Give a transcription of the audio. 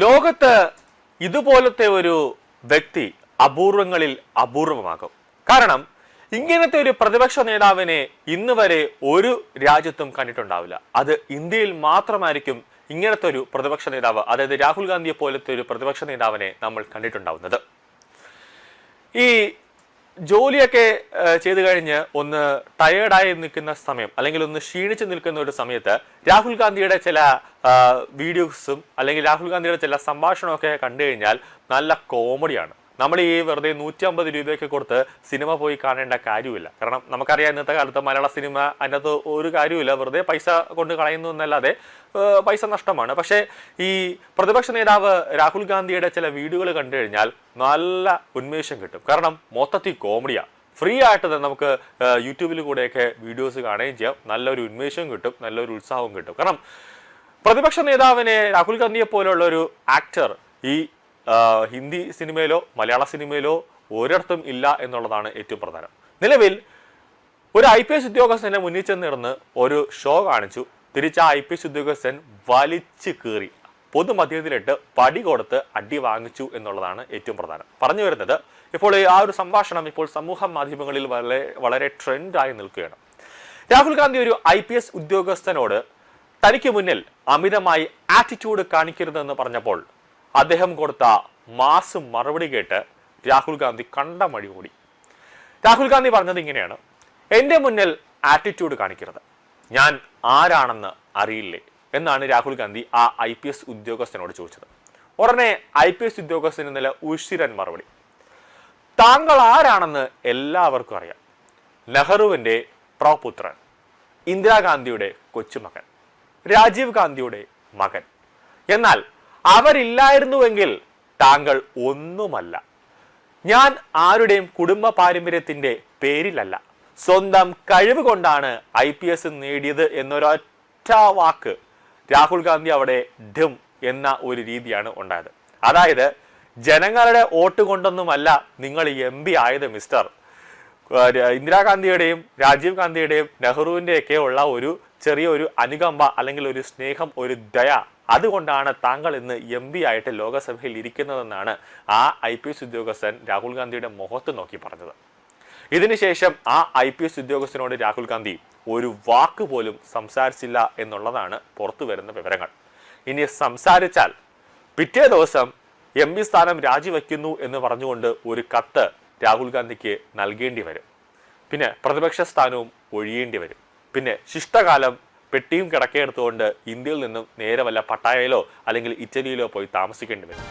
ലോകത്ത് ഇതുപോലത്തെ ഒരു വ്യക്തി അപൂർവങ്ങളിൽ അപൂർവമാകും. കാരണം ഇങ്ങനത്തെ ഒരു പ്രതിപക്ഷ നേതാവിനെ ഇന്ന് വരെ ഒരു രാജ്യത്തും കണ്ടിട്ടുണ്ടാവില്ല. അത് ഇന്ത്യയിൽ മാത്രമായിരിക്കും ഇങ്ങനത്തെ ഒരു പ്രതിപക്ഷ നേതാവ്, അതായത് രാഹുൽ ഗാന്ധിയെ പോലത്തെ ഒരു പ്രതിപക്ഷ നേതാവിനെ നമ്മൾ കണ്ടിട്ടുണ്ടാവുന്നത്. ഈ ജോലിയൊക്കെ ചെയ്തു കഴിഞ്ഞ് ഒന്ന് ടയേർഡായി നിൽക്കുന്ന സമയം, അല്ലെങ്കിൽ ഒന്ന് ക്ഷീണിച്ച് നിൽക്കുന്ന ഒരു സമയത്ത് രാഹുൽ ഗാന്ധിയുടെ ചില വീഡിയോസും അല്ലെങ്കിൽ രാഹുൽ ഗാന്ധിയുടെ ചില സംഭാഷണമൊക്കെ കണ്ടു കഴിഞ്ഞാൽ നല്ല കോമഡിയാണ്. നമ്മൾ ഈ വെറുതെ 150 രൂപയൊക്കെ കൊടുത്ത് സിനിമ പോയി കാണേണ്ട കാര്യമില്ല. കാരണം നമുക്കറിയാം ഇന്നത്തെ കാലത്ത് മലയാള സിനിമ അതിനകത്ത് ഒരു കാര്യമില്ല, വെറുതെ പൈസ കൊണ്ട് കളയുന്നു എന്നല്ലാതെ പൈസ നഷ്ടമാണ്. പക്ഷേ ഈ പ്രതിപക്ഷ നേതാവ് രാഹുൽ ഗാന്ധിയുടെ ചില വീഡിയോകൾ കണ്ടു കഴിഞ്ഞാൽ നല്ല ഉന്മേഷം കിട്ടും. കാരണം മൊത്തത്തിൽ കോമഡിയാണ്. ഫ്രീ ആയിട്ട് തന്നെ നമുക്ക് യൂട്യൂബിൽ കൂടെയൊക്കെ വീഡിയോസ് കാണുകയും ചെയ്യാം. നല്ലൊരു ഉന്മേഷവും കിട്ടും, നല്ലൊരു ഉത്സാഹവും കിട്ടും. കാരണം പ്രതിപക്ഷ നേതാവിനെ രാഹുൽ ഗാന്ധിയെ പോലെയുള്ള ഒരു ആക്ടർ ഈ ഹിന്ദി സിനിമയിലോ മലയാള സിനിമയിലോ ഒരിടത്തും ഇല്ല എന്നുള്ളതാണ് ഏറ്റവും പ്രധാനം. നിലവിൽ ഒരു IPS ഉദ്യോഗസ്ഥനെ മുന്നിൽ ചെന്നിരുന്ന് ഒരു ഷോ കാണിച്ചു. തിരിച്ച് ആ IPS ഉദ്യോഗസ്ഥൻ വലിച്ചു കീറി പൊതുമധ്യത്തിലിട്ട് പടി കൊടുത്ത് അടി വാങ്ങിച്ചു എന്നുള്ളതാണ് ഏറ്റവും പ്രധാനം. പറഞ്ഞു വരുന്നത്, ഇപ്പോൾ ആ ഒരു സംഭാഷണം ഇപ്പോൾ സമൂഹ മാധ്യമങ്ങളിൽ വളരെ ട്രെൻഡായി നിൽക്കുകയാണ്. രാഹുൽ ഗാന്ധി ഒരു IPS ഉദ്യോഗസ്ഥനോട് തനിക്ക് മുന്നിൽ അമിതമായി ആറ്റിറ്റ്യൂഡ് കാണിക്കരുതെന്ന് പറഞ്ഞപ്പോൾ അദ്ദേഹം കൊടുത്ത മാസ് മറുപടി കേട്ട് രാഹുൽ ഗാന്ധി കണ്ടമഴി ഓടി. രാഹുൽ ഗാന്ധി പറഞ്ഞത് ഇങ്ങനെയാണ്: എൻ്റെ മുന്നിൽ ആറ്റിറ്റ്യൂഡ് കാണിക്കരുത്, ഞാൻ ആരാണെന്ന് അറിയില്ലേ എന്നാണ് രാഹുൽ ഗാന്ധി ആ IPS ഉദ്യോഗസ്ഥനോട് ചോദിച്ചത്. ഉടനെ IPS ഉദ്യോഗസ്ഥന് ഇന്നലെ ഉശിരൻ മറുപടി: താങ്കൾ ആരാണെന്ന് എല്ലാവർക്കും അറിയാം. നെഹ്റുവിൻ്റെ പ്രപുത്രൻ, ഇന്ദിരാഗാന്ധിയുടെ കൊച്ചുമകൻ, രാജീവ് ഗാന്ധിയുടെ മകൻ. എന്നാൽ അവരില്ലായിരുന്നുവെങ്കിൽ താങ്കൾ ഒന്നുമല്ല. ഞാൻ ആരുടെയും കുടുംബ പാരമ്പര്യത്തിന്റെ പേരിലല്ല, സ്വന്തം കഴിവ് കൊണ്ടാണ് IPS നേടിയത് എന്നൊരൊറ്റ വാക്ക് രാഹുൽ ഗാന്ധി അവിടെ ഡും എന്ന ഒരു രീതിയാണ് ഉണ്ടായത്. അതായത് ജനങ്ങളുടെ വോട്ട് കൊണ്ടൊന്നുമല്ല നിങ്ങൾ MP ആയത് മിസ്റ്റർ. ഇന്ദിരാഗാന്ധിയുടെയും രാജീവ് ഗാന്ധിയുടെയും നെഹ്റുവിൻ്റെയൊക്കെ ഉള്ള ഒരു ചെറിയൊരു അനുകമ്പ അല്ലെങ്കിൽ ഒരു സ്നേഹം, ഒരു ദയ, അതുകൊണ്ടാണ് താങ്കൾ ഇന്ന് MP ആയിട്ട് ലോകസഭയിൽ ഇരിക്കുന്നതെന്നാണ് ആ IPS ഉദ്യോഗസ്ഥൻ രാഹുൽ ഗാന്ധിയുടെ മുഖത്ത് നോക്കി പറഞ്ഞത്. ഇതിനുശേഷം ആ IPS ഉദ്യോഗസ്ഥനോട് രാഹുൽ ഗാന്ധി ഒരു വാക്ക് പോലും സംസാരിച്ചില്ല എന്നുള്ളതാണ് പുറത്തു വരുന്ന വിവരങ്ങൾ. ഇനി സംസാരിച്ചാൽ പിറ്റേ ദിവസം MP സ്ഥാനം രാജിവെക്കുന്നു എന്ന് പറഞ്ഞുകൊണ്ട് ഒരു കത്ത് രാഹുൽ ഗാന്ധിക്ക് നൽകേണ്ടി വരും. പിന്നെ പ്രതിപക്ഷ സ്ഥാനവും ഒഴിയേണ്ടി വരും. പിന്നെ ശിഷ്ടകാലം പെട്ടിയും കിടക്കയെടുത്തുകൊണ്ട് ഇന്ത്യയിൽ നിന്നും നേരെ വല്ല പട്ടായയിലോ അല്ലെങ്കിൽ ഇറ്റലിയിലോ പോയി താമസിക്കേണ്ടി വരും.